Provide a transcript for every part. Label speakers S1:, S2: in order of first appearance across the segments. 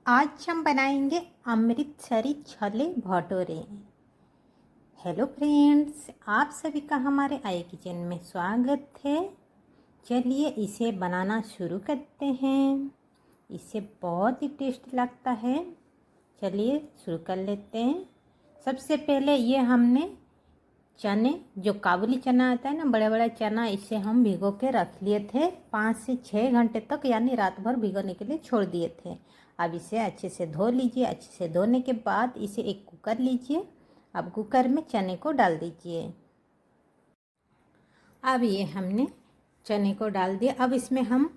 S1: आज हम बनाएंगे अमृतसरी छोले भटूरे। हेलो फ्रेंड्स, आप सभी का हमारे आई किचन में स्वागत है। चलिए इसे बनाना शुरू करते हैं। इसे बहुत ही टेस्टी लगता है। चलिए शुरू कर लेते हैं। सबसे पहले ये हमने चने, जो काबुली चना आता है ना, बड़ा बड़ा चना, इसे हम भिगो के रख लिए थे 5 से 6 घंटे तक, यानी रात भर भिगोने के लिए छोड़ दिए थे। अब इसे अच्छे से धो लीजिए। अच्छे से धोने के बाद इसे एक कुकर लीजिए। अब कुकर में चने को डाल दीजिए। अब ये हमने चने को डाल दिया। अब इसमें हम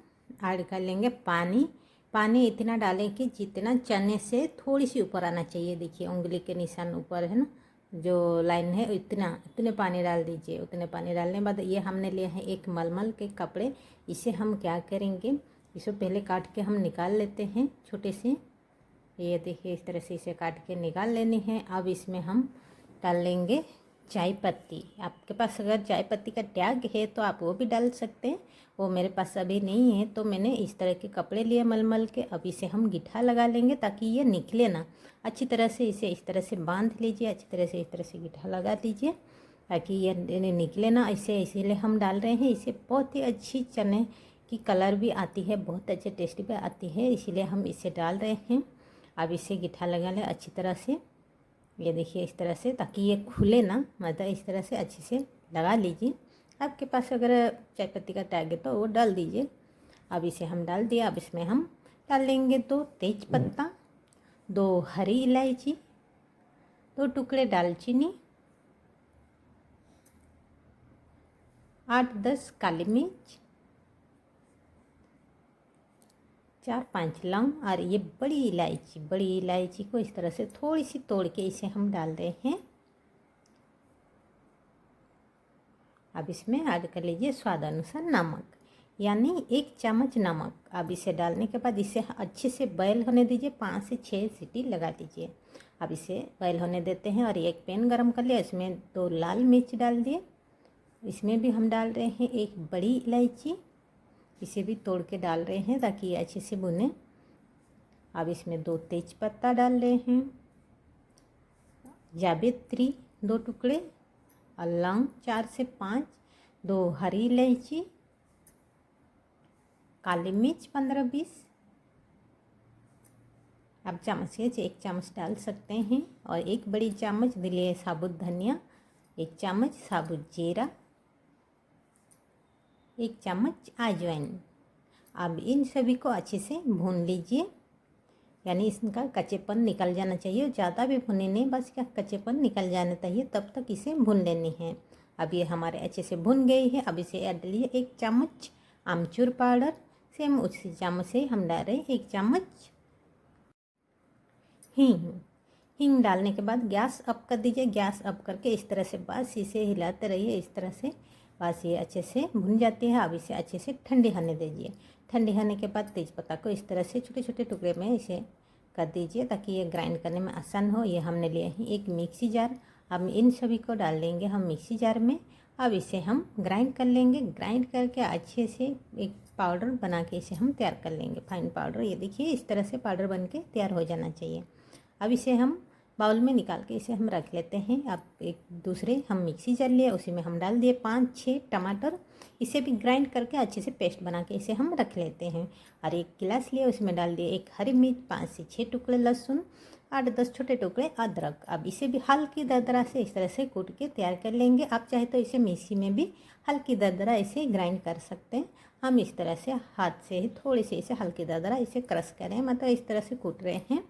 S1: ऐड कर लेंगे पानी। पानी इतना डालें कि जितना चने से थोड़ी सी ऊपर आना चाहिए। देखिए उंगली के निशान ऊपर है ना, जो लाइन है, इतने पानी डाल दीजिए। उतने पानी डालने के बाद ये हमने लिया है एक मलमल के कपड़े। इसे हम क्या करेंगे, इसे पहले काट के हम निकाल लेते हैं छोटे से। ये देखिए इस तरह से इसे काट के निकाल लेनी है। अब इसमें हम डाल लेंगे चाय पत्ती। आपके पास अगर चाय पत्ती का टैग है तो आप वो भी डाल सकते हैं। वो मेरे पास अभी नहीं है, तो मैंने इस तरह के कपड़े लिए मलमल के। अब इसे हम गिट्ठा लगा लेंगे ताकि ये निकले ना। अच्छी तरह से इसे इस तरह से बांध लीजिए। अच्छी तरह से इस तरह से गिट्ठा लगा दीजिए ताकि ये निकले ना। इसीलिए हम डाल रहे हैं। इसे बहुत ही अच्छी चने की कलर भी आती है, बहुत अच्छे टेस्ट भी आती है, इसीलिए हम इसे डाल रहे हैं। अब इसे गिट्ठा लगा लें अच्छी तरह से। ये देखिए इस तरह से, ताकि ये खुले ना, मतलब इस तरह से अच्छे से लगा लीजिए। आपके पास अगर चाय पत्ती का टैग है तो वो डाल दीजिए। अब इसे हम डाल दिया। अब इसमें हम डाल लेंगे 2 तेज पत्ता, 2 हरी इलायची, 2 टुकड़े दालचीनी, 8-10 काली मिर्च, 4-5 लौंग और ये बड़ी इलायची को इस तरह से थोड़ी सी तोड़ के इसे हम डाल रहे हैं। अब इसमें ऐड कर लीजिए स्वाद अनुसार नमक, यानी 1 चम्मच नमक। अब इसे डालने के बाद इसे अच्छे से बॉयल होने दीजिए। 5 से 6 सीटी लगा दीजिए। अब इसे बॉयल होने देते हैं। और एक पैन गरम कर लिया, इसमें 2 लाल मिर्च डाल दिए। इसमें भी हम डाल रहे हैं 1 बड़ी इलायची, इसे भी तोड़ के डाल रहे हैं ताकि ये अच्छे से भुने। अब इसमें 2 तेज पत्ता डाल रहे हैं, जावित्री 2 टुकड़े, और लौंग 4 से 5, 2 हरी इलायची, काली मिर्च 15-20। आप चम्मच से 1 चम्मच डाल सकते हैं। और 1 बड़ी चम्मच दिलिए साबुत धनिया, 1 चम्मच साबुत जीरा, 1 चम्मच अजवाइन। अब इन सभी को अच्छे से भून लीजिए, यानी इसका कच्चेपन निकल जाना चाहिए। ज़्यादा भी भुने नहीं, बस इसका कच्चेपन निकल जाना चाहिए, तब तक इसे भून लेनी है। अब ये हमारे अच्छे से भुन गई है। अब इसे ऐड लिए 1 चम्मच आमचूर पाउडर, सेम उसी चम्मच से हम डाल रहे हैं 1 चम्मच हींग डालने के बाद गैस अप कर दीजिए। गैस अप करके इस तरह से बस इसे हिलाते रहिए, इस तरह से बस ये अच्छे से भुन जाती है। अब इसे अच्छे से ठंडी होने दीजिए। ठंडी होने के बाद तेज़पत्ता को इस तरह से छोटे छोटे टुकड़े में इसे कर दीजिए ताकि ये ग्राइंड करने में आसान हो। ये हमने लिए हैं 1 मिक्सी जार। अब इन सभी को डाल देंगे हम मिक्सी जार में। अब इसे हम ग्राइंड कर लेंगे। ग्राइंड करके अच्छे से एक पाउडर बना के इसे हम तैयार कर लेंगे, फाइन पाउडर। ये देखिए इस तरह से पाउडर बन के तैयार हो जाना चाहिए। अब इसे हम बाउल में निकाल के इसे हम रख लेते हैं। अब एक दूसरे हम मिक्सी जार लिए, उसी में हम डाल दिए 5-6 टमाटर। इसे भी ग्राइंड करके अच्छे से पेस्ट बना के इसे हम रख लेते हैं। और 1 गिलास लिए, उसमें डाल दिए 1 हरी मिर्च, 5 से 6 टुकड़े लहसुन, 8-10 छोटे टुकड़े अदरक। अब इसे भी हल्की दरदरा से इस तरह से कूट के तैयार कर लेंगे। आप चाहे तो इसे मिक्सी में भी हल्की दरदरा इसे ग्राइंड कर सकते हैं। हम इस तरह से हाथ से ही थोड़ी सी इसे हल्की दरदरा इसे क्रश करें, मतलब इस तरह से कूट रहे हैं।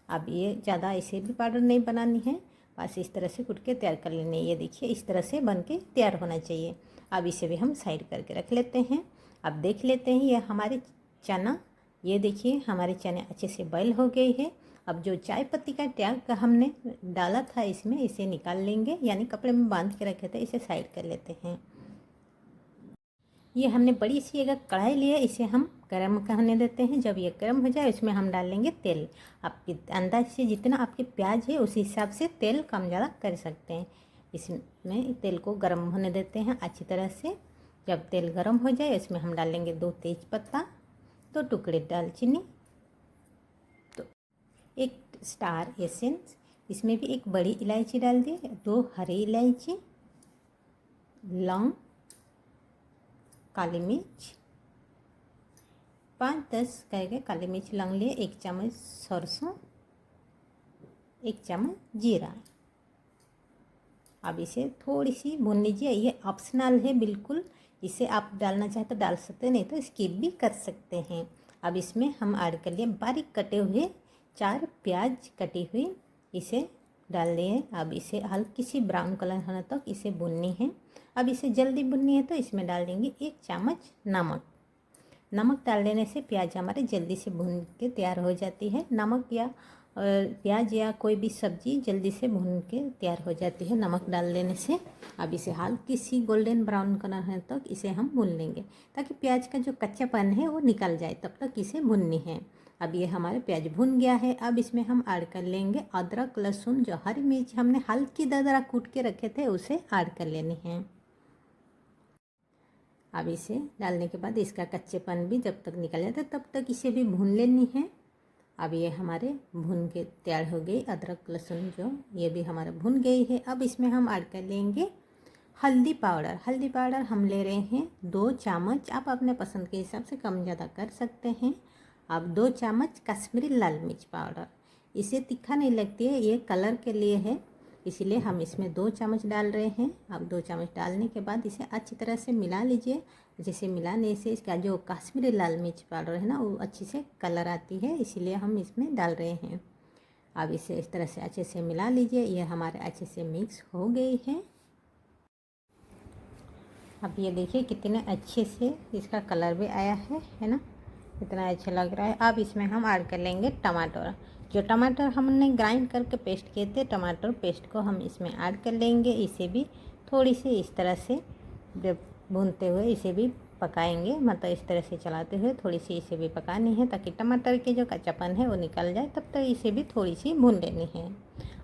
S1: अब ये ज़्यादा इसे भी पाउडर नहीं बनानी है, बस इस तरह से कूट के तैयार कर लेनी है। ये देखिए इस तरह से बन के तैयार होना चाहिए। अब इसे भी हम साइड करके रख लेते हैं। अब देख लेते हैं ये हमारे चना, ये देखिए हमारे चने अच्छे से बॉयल हो गए हैं। अब जो चाय पत्ती का टैग का हमने डाला था इसमें, इसे निकाल लेंगे, यानी कपड़े में बांध के रखे थे, इसे साइड कर लेते हैं। ये हमने बड़ी सी अगर कढ़ाई ली है, इसे हम गर्म करने देते हैं। जब ये गर्म हो जाए इसमें हम डाल लेंगे तेल। आपके अंदाज से जितना आपके प्याज है उस हिसाब से तेल कम ज़्यादा कर सकते हैं। इसमें तेल को गर्म होने देते हैं अच्छी तरह से। जब तेल गर्म हो जाए इसमें हम डाल लेंगे 2 तेज पत्ता, 2 टुकड़े दालचीनी, एक स्टार एसेंस, इसमें भी एक बड़ी इलायची डाल दिए, 2 हरी इलायची, लौंग, काली मिर्च, 5-10 करके काली मिर्च लौंग लिए, 1 चम्मच सरसों, 1 चम्मच जीरा। अब इसे थोड़ी सी भून लीजिए। ये ऑप्शनल है बिल्कुल, इसे आप डालना चाहे तो डाल सकते हैं, नहीं तो स्किप भी कर सकते हैं। अब इसमें हम ऐड कर लिए बारीक कटे हुए 4 प्याज कटी हुई, इसे डाल दिए। अब इसे हल्की सी ब्राउन कलर होने तक इसे भूननी है। अब इसे जल्दी भुननी है तो इसमें डाल देंगे 1 चम्मच नमक। नमक डाल देने से प्याज हमारे जल्दी से भून के तैयार हो जाती है। नमक या प्याज या कोई भी सब्ज़ी जल्दी से भून के तैयार हो जाती है नमक डाल देने से। अब इसे हल्की सी गोल्डन ब्राउन कलर है तक इसे हम भून लेंगे, ताकि प्याज का जो कच्चापन है वो निकल जाए, तब तक इसे भूननी है। अब ये हमारे प्याज भुन गया है। अब इसमें हम ऐड कर लेंगे अदरक, लहसुन, जो हरी मिर्च हमने हल्की दरदरा कूट के रखे थे उसे ऐड कर लेनी है। अब इसे डालने के बाद इसका कच्चेपन भी जब तक निकल जाता है तब तक इसे भी भून लेनी है। अब ये हमारे भुन के तैयार हो गई अदरक लहसुन, जो ये भी हमारा भुन गई है। अब इसमें हम ऐड कर लेंगे हल्दी पाउडर। हल्दी पाउडर हम ले रहे हैं 2 चम्मच, आप अपने पसंद के हिसाब से कम ज़्यादा कर सकते हैं। अब 2 चम्मच कश्मीरी लाल मिर्च पाउडर, इसे तीखा नहीं लगती है, ये कलर के लिए है, इसलिए हम इसमें 2 चम्मच डाल रहे हैं। अब 2 चम्मच डालने के बाद इसे अच्छी तरह से मिला लीजिए। जैसे मिलाने से इसका जो कश्मीरी लाल मिर्च पाउडर है ना वो अच्छी से कलर आती है, इसीलिए हम इसमें डाल रहे हैं। अब इसे इस तरह से अच्छे से मिला लीजिए। ये हमारे अच्छे से मिक्स हो गई है। अब ये देखिए कितने अच्छे से इसका कलर भी आया है ना, कितना अच्छा लग रहा है। अब इसमें हम ऐड कर लेंगे टमाटर। जो टमाटर हमने ग्राइंड करके पेस्ट किए थे, टमाटर पेस्ट को हम इसमें ऐड कर लेंगे। इसे भी थोड़ी सी इस तरह से जब भूनते हुए इसे भी पकाएंगे, मतलब इस तरह से चलाते हुए थोड़ी सी इसे भी पकानी है, ताकि टमाटर के जो कच्चापन है वो निकल जाए। तब तक इसे भी थोड़ी सी भून लेनी है।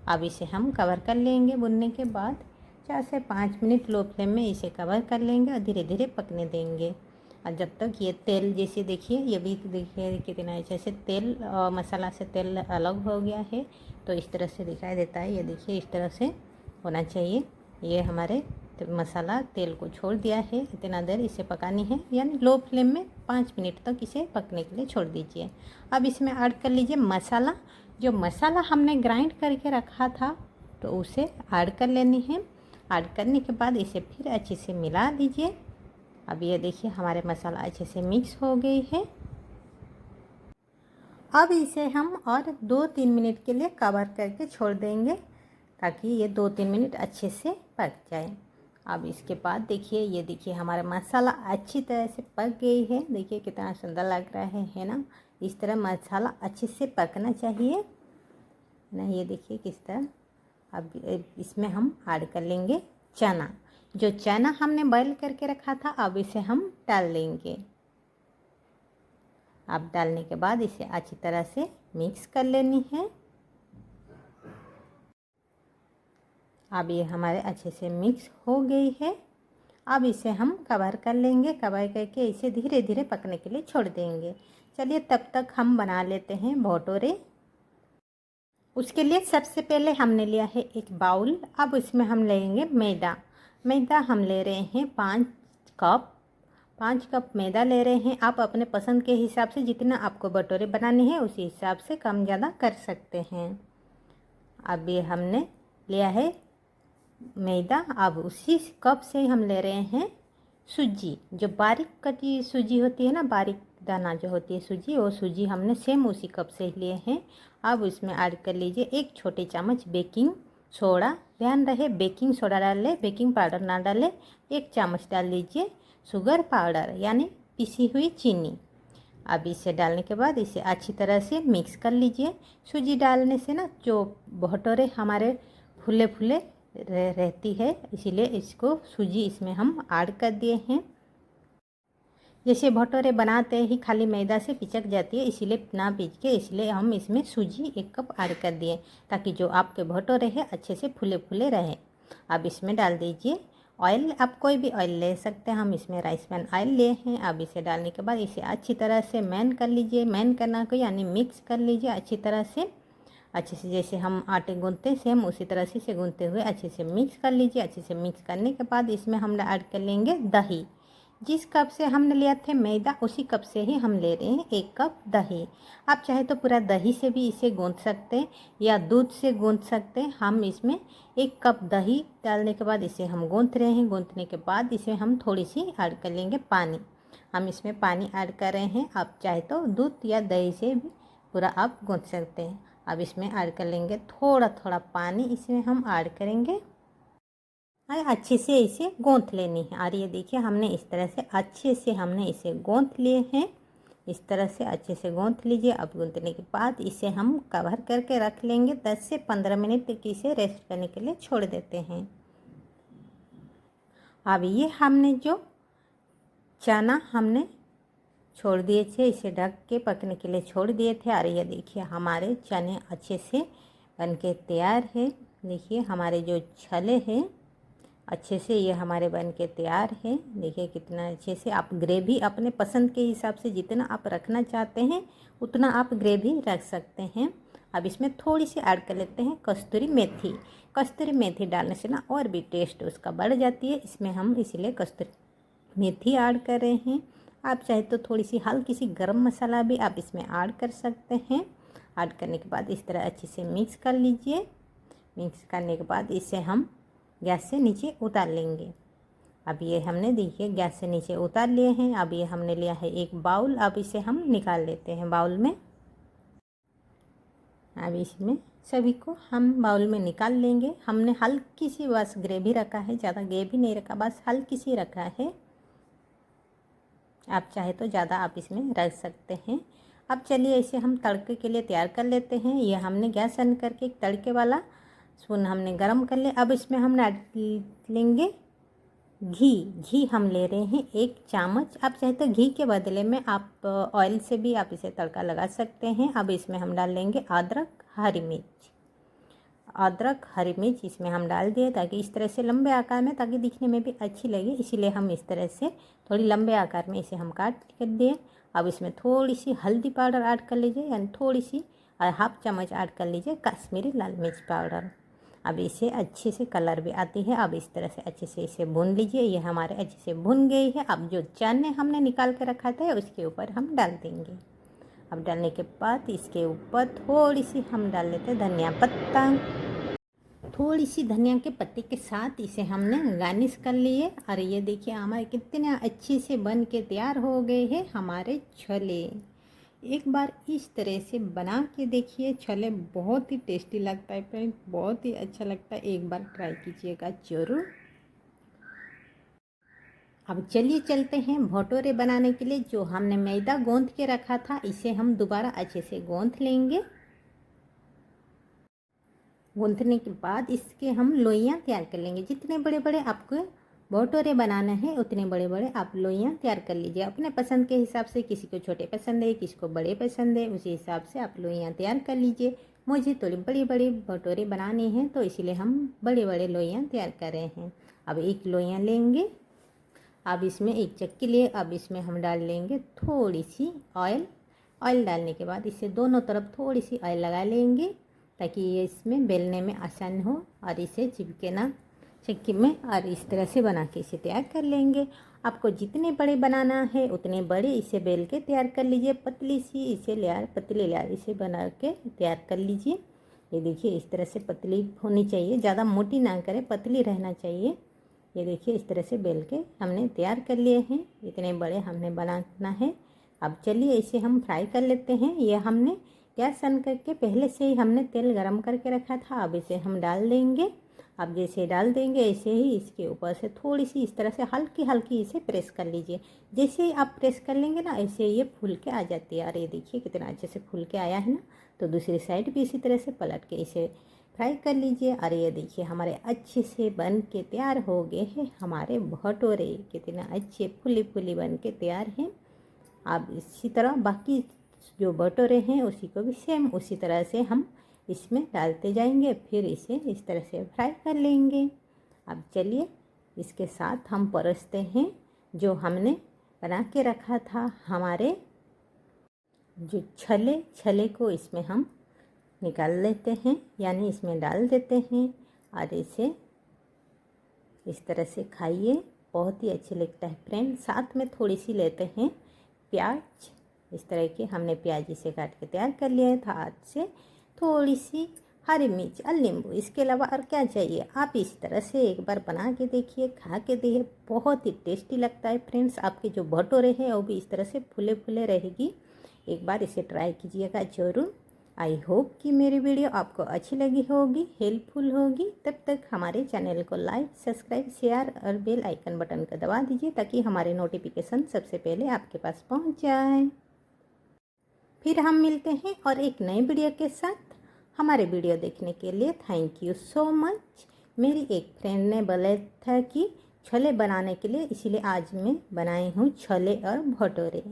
S1: अब इसे हम कवर कर लेंगे। भुनने के बाद 4 से 5 मिनट लो फ्लेम में इसे कवर कर लेंगे और धीरे धीरे पकने देंगे। और जब तक ये तेल, जैसे देखिए ये भी देखिए कितना अच्छे से तेल मसाला से तेल अलग हो गया है, तो इस तरह से दिखाई देता है। ये देखिए इस तरह से होना चाहिए। ये हमारे मसाला तेल को छोड़ दिया है। इतना देर इसे पकानी है, यानी लो फ्लेम में 5 मिनट तक इसे पकने के लिए छोड़ दीजिए। अब इसमें ऐड कर लीजिए मसाला। जो मसाला हमने ग्राइंड करके रखा था तो उसे ऐड कर लेनी है। ऐड करने के बाद इसे फिर अच्छे से मिला दीजिए। अब ये देखिए हमारे मसाला अच्छे से मिक्स हो गई है। अब इसे हम और 2-3 मिनट के लिए कवर करके छोड़ देंगे, ताकि ये 2-3 मिनट अच्छे से पक जाए। अब इसके बाद देखिए, ये देखिए हमारा मसाला अच्छी तरह से पक गई है। देखिए कितना सुंदर लग रहा है ना। इस तरह मसाला अच्छे से पकना चाहिए ना। ये देखिए किस तरह। अब इसमें हम ऐड कर लेंगे चना। जो चना हमने बॉईल करके रखा था, अब इसे हम डाल देंगे। अब डालने के बाद इसे अच्छी तरह से मिक्स कर लेनी है। अब ये हमारे अच्छे से मिक्स हो गई है। अब इसे हम कवर कर लेंगे। कवर करके इसे धीरे धीरे पकने के लिए छोड़ देंगे। चलिए तब तक हम बना लेते हैं भटूरे। उसके लिए सबसे पहले हमने लिया है एक बाउल। अब इसमें हम लेंगे मैदा। मैदा हम ले रहे हैं 5 कप। 5 कप मैदा ले रहे हैं। आप अपने पसंद के हिसाब से जितना आपको भटूरे बनाने हैं उसी हिसाब से कम ज़्यादा कर सकते हैं। अब ये हमने लिया है मैदा। अब उसी कप से हम ले रहे हैं सूजी। जो बारीक कटी सूजी होती है ना, बारीक दाना जो होती है सूजी, वो सूजी हमने सेम उसी कप से लिए हैं। अब इसमें ऐड कर लीजिए 1 छोटे चम्मच बेकिंग सोडा। ध्यान रहे बेकिंग सोडा डालें, बेकिंग पाउडर ना डालें। 1 चम्मच डाल लीजिए शुगर पाउडर, यानी पिसी हुई चीनी। अब इसे डालने के बाद इसे अच्छी तरह से मिक्स कर लीजिए। सूजी डालने से ना जो भटूरे हमारे फूले फूले रहती है, इसीलिए इसको सूजी इसमें हम ऐड कर दिए हैं। जैसे भटूरे बनाते ही खाली मैदा से पिचक जाती है, इसीलिए ना पीच के, इसलिए हम इसमें सूजी 1 कप ऐड कर दिए, ताकि जो आपके भटूरे हैं अच्छे से फूले फूले रहे। अब इसमें डाल दीजिए ऑयल। आप कोई भी ऑयल ले सकते हैं, हम इसमें राइस पैन ऑयल लिए हैं। अब इसे डालने के बाद इसे अच्छी तरह से मैन कर लीजिए। मैन करना को यानी मिक्स कर लीजिए अच्छी तरह से। अच्छे से जैसे हम आटे गूंथते हैं सेम उसी तरह से इसे गूंथते हुए अच्छे से मिक्स कर लीजिए। अच्छे से मिक्स करने के बाद इसमें हम ऐड कर लेंगे दही। जिस कप से हमने लिया थे मैदा उसी कप से ही हम ले रहे हैं 1 कप दही। आप चाहे तो पूरा दही से भी इसे गूंथ सकते हैं या दूध से गूंथ सकते हैं। हम इसमें 1 कप दही डालने के बाद इसे हम गूंथ रहे हैं। गूंथने के बाद इसे हम थोड़ी सी ऐड कर लेंगे पानी। हम इसमें पानी ऐड कर रहे हैं। आप चाहे तो दूध या दही से भी पूरा आप गूंथ सकते हैं। अब इसमें ऐड कर लेंगे थोड़ा थोड़ा पानी, इसमें हम ऐड करेंगे और अच्छे से इसे गूंथ लेनी है। और ये देखिए हमने इस तरह से अच्छे से हमने इसे गूंथ लिए हैं। इस तरह से अच्छे से गूंथ लीजिए। अब गूंथने के बाद इसे हम कवर करके रख लेंगे। 10 से 15 मिनट तक इसे रेस्ट करने के लिए छोड़ देते हैं। अब ये हमने जो चना हमने छोड़ दिए थे, इसे ढक के पकने के लिए छोड़ दिए थे। और ये देखिए हमारे चने अच्छे से बनके तैयार है। देखिए हमारे जो छले हैं अच्छे से ये हमारे बनके तैयार है। देखिए कितना अच्छे से। आप ग्रेवी अपने पसंद के हिसाब से जितना आप रखना चाहते हैं उतना आप ग्रेवी रख सकते हैं। अब इसमें थोड़ी सी ऐड कर लेते हैं कस्तूरी मेथी। कस्तूरी मेथी डालने से ना और भी टेस्ट उसका बढ़ जाती है। इसमें हम इसीलिए कस्तूरी मेथी ऐड कर रहे हैं। आप चाहे तो थोड़ी सी हल्की सी गरम मसाला भी आप इसमें ऐड कर सकते हैं। ऐड करने के बाद इस तरह अच्छे से मिक्स कर लीजिए। मिक्स करने के बाद इसे हम गैस से नीचे उतार लेंगे। अब ये हमने देखिए गैस से नीचे उतार लिए हैं। अब ये हमने लिया है एक बाउल। अब इसे हम निकाल लेते हैं बाउल में। अब इसमें सभी को हम बाउल में निकाल लेंगे। हमने हल्की सी बस ग्रेवी रखा है, ज़्यादा ग्रेवी नहीं रखा, बस हल्की सी रखा है। आप चाहे तो ज़्यादा आप इसमें रख सकते हैं। अब चलिए इसे हम तड़के के लिए तैयार कर लेते हैं। ये हमने गैस ऑन करके एक तड़के वाला स्पून हमने गरम कर लिया। अब इसमें हम ऐड लेंगे घी हम ले रहे हैं 1 चम्मच। आप चाहे तो घी के बदले में आप ऑयल से भी आप इसे तड़का लगा सकते हैं। अब इसमें हम डाल लेंगे अदरक हरी मिर्च इसमें हम डाल दिए ताकि इस तरह से लंबे आकार में, ताकि दिखने में भी अच्छी लगे, इसीलिए हम इस तरह से थोड़ी लंबे आकार में इसे हम काट कर दिए। अब इसमें थोड़ी सी हल्दी पाउडर ऐड कर लीजिए, यानी थोड़ी सी 1/2 चम्मच ऐड कर लीजिए कश्मीरी लाल मिर्च पाउडर। अब इसे अच्छे से कलर भी आती है। अब इस तरह से अच्छे से इसे भून लीजिए। ये हमारे अच्छे से भुन गई है। अब जो चने हमने निकाल के रखा था उसके ऊपर हम डाल देंगे। अब डालने के बाद इसके ऊपर थोड़ी सी हम डाल लेते हैं धनिया पत्ता। थोड़ी सी धनिया के पत्ते के साथ इसे हमने गार्निश कर लिए। और ये देखिए हमारे कितने अच्छे से बन के तैयार हो गए हैं हमारे छोले। एक बार इस तरह से बना के देखिए, छोले बहुत ही टेस्टी लगता है फ्रेंड, बहुत ही अच्छा लगता है। एक बार ट्राई कीजिएगा ज़रूर। अब चलिए चलते हैं भटूरे बनाने के लिए। जो हमने मैदा गूंथ के रखा था इसे हम दोबारा अच्छे से गूंथ लेंगे। गूंथने के बाद इसके हम लोइयाँ तैयार कर लेंगे। जितने बड़े बड़े आपको भटूरे बनाना है उतने बड़े बड़े आप लोइयाँ तैयार कर लीजिए अपने पसंद के हिसाब से। किसी को छोटे पसंद है, किसी को बड़े पसंद है, उसी हिसाब से आप लोइयाँ तैयार कर लीजिए। मुझे थोड़ी बड़ी बड़ी भटूरे बनानी है तो इसीलिए हम बड़े बड़े लोइयाँ तैयार कर रहे हैं। अब एक लोइयाँ लेंगे। अब इसमें एक चक्की लिए। अब इसमें हम डाल लेंगे थोड़ी सी ऑयल डालने के बाद इसे दोनों तरफ थोड़ी सी ऑयल लगा लेंगे ताकि ये इसमें बेलने में आसान हो और इसे चिपके ना चक्की में। और इस तरह से बना के इसे तैयार कर लेंगे। आपको जितने बड़े बनाना है उतने बड़े इसे बेल के तैयार कर लीजिए। पतली लेयर इसे बना के तैयार कर लीजिए। ये देखिए इस तरह से पतली होनी चाहिए, ज़्यादा मोटी ना करें, पतली रहना चाहिए। ये देखिए इस तरह से बेल के हमने तैयार कर लिए हैं। इतने बड़े हमने बनाना है। अब चलिए इसे हम फ्राई कर लेते हैं। ये हमने गैस ऑन करके पहले से ही हमने तेल गरम करके रखा था। अब इसे हम डाल देंगे। अब जैसे डाल देंगे ऐसे ही इसके ऊपर से थोड़ी सी इस तरह से हल्की हल्की इसे प्रेस कर लीजिए। जैसे ही आप प्रेस कर लेंगे ना ऐसे ये फूल के आ जाती है। और ये देखिए कितना अच्छे से फूल के आया है ना। तो दूसरी साइड भी इसी तरह से पलट के इसे फ्राई कर लीजिए। और ये देखिए हमारे अच्छे से बन के तैयार हो गए हैं हमारे भटूरे। कितना अच्छे फुली फुली बन के तैयार हैं। अब इसी तरह बाकी जो भटूरे हैं उसी को भी सेम उसी तरह से हम इसमें डालते जाएंगे। फिर इसे इस तरह से फ्राई कर लेंगे। अब चलिए इसके साथ हम परोसते हैं जो हमने बना के रखा था हमारे जो छले को इसमें हम निकाल लेते हैं, यानी इसमें डाल देते हैं और इसे इस तरह से खाइए, बहुत ही अच्छे लगता है फ्रेंड। साथ में थोड़ी सी लेते हैं प्याज, इस तरह के हमने प्याज इसे काट के तैयार कर लिया है। हाथ से थोड़ी सी हरी मिर्च और नींबू, इसके अलावा और क्या चाहिए। आप इस तरह से एक बार बना के देखिए, खा के देखिए, बहुत ही टेस्टी लगता है फ्रेंड्स। आपके जो भटूरे हैं वो भी इस तरह से फूले फूले रहेगी। एक बार इसे ट्राई कीजिएगा ज़रूर। आई होप कि मेरी वीडियो आपको अच्छी लगी होगी, हेल्पफुल होगी। तब तक हमारे चैनल को लाइक, सब्सक्राइब, शेयर और बेल आइकन बटन को दबा दीजिए ताकि हमारे नोटिफिकेशन सबसे पहले आपके पास पहुंच जाए। फिर हम मिलते हैं और एक नए वीडियो के साथ। हमारे वीडियो देखने के लिए थैंक यू सो मच। मेरी एक फ्रेंड ने बोला था कि छोले बनाने के लिए, इसीलिए आज मैं बनाई हूँ छोले और भटूरे।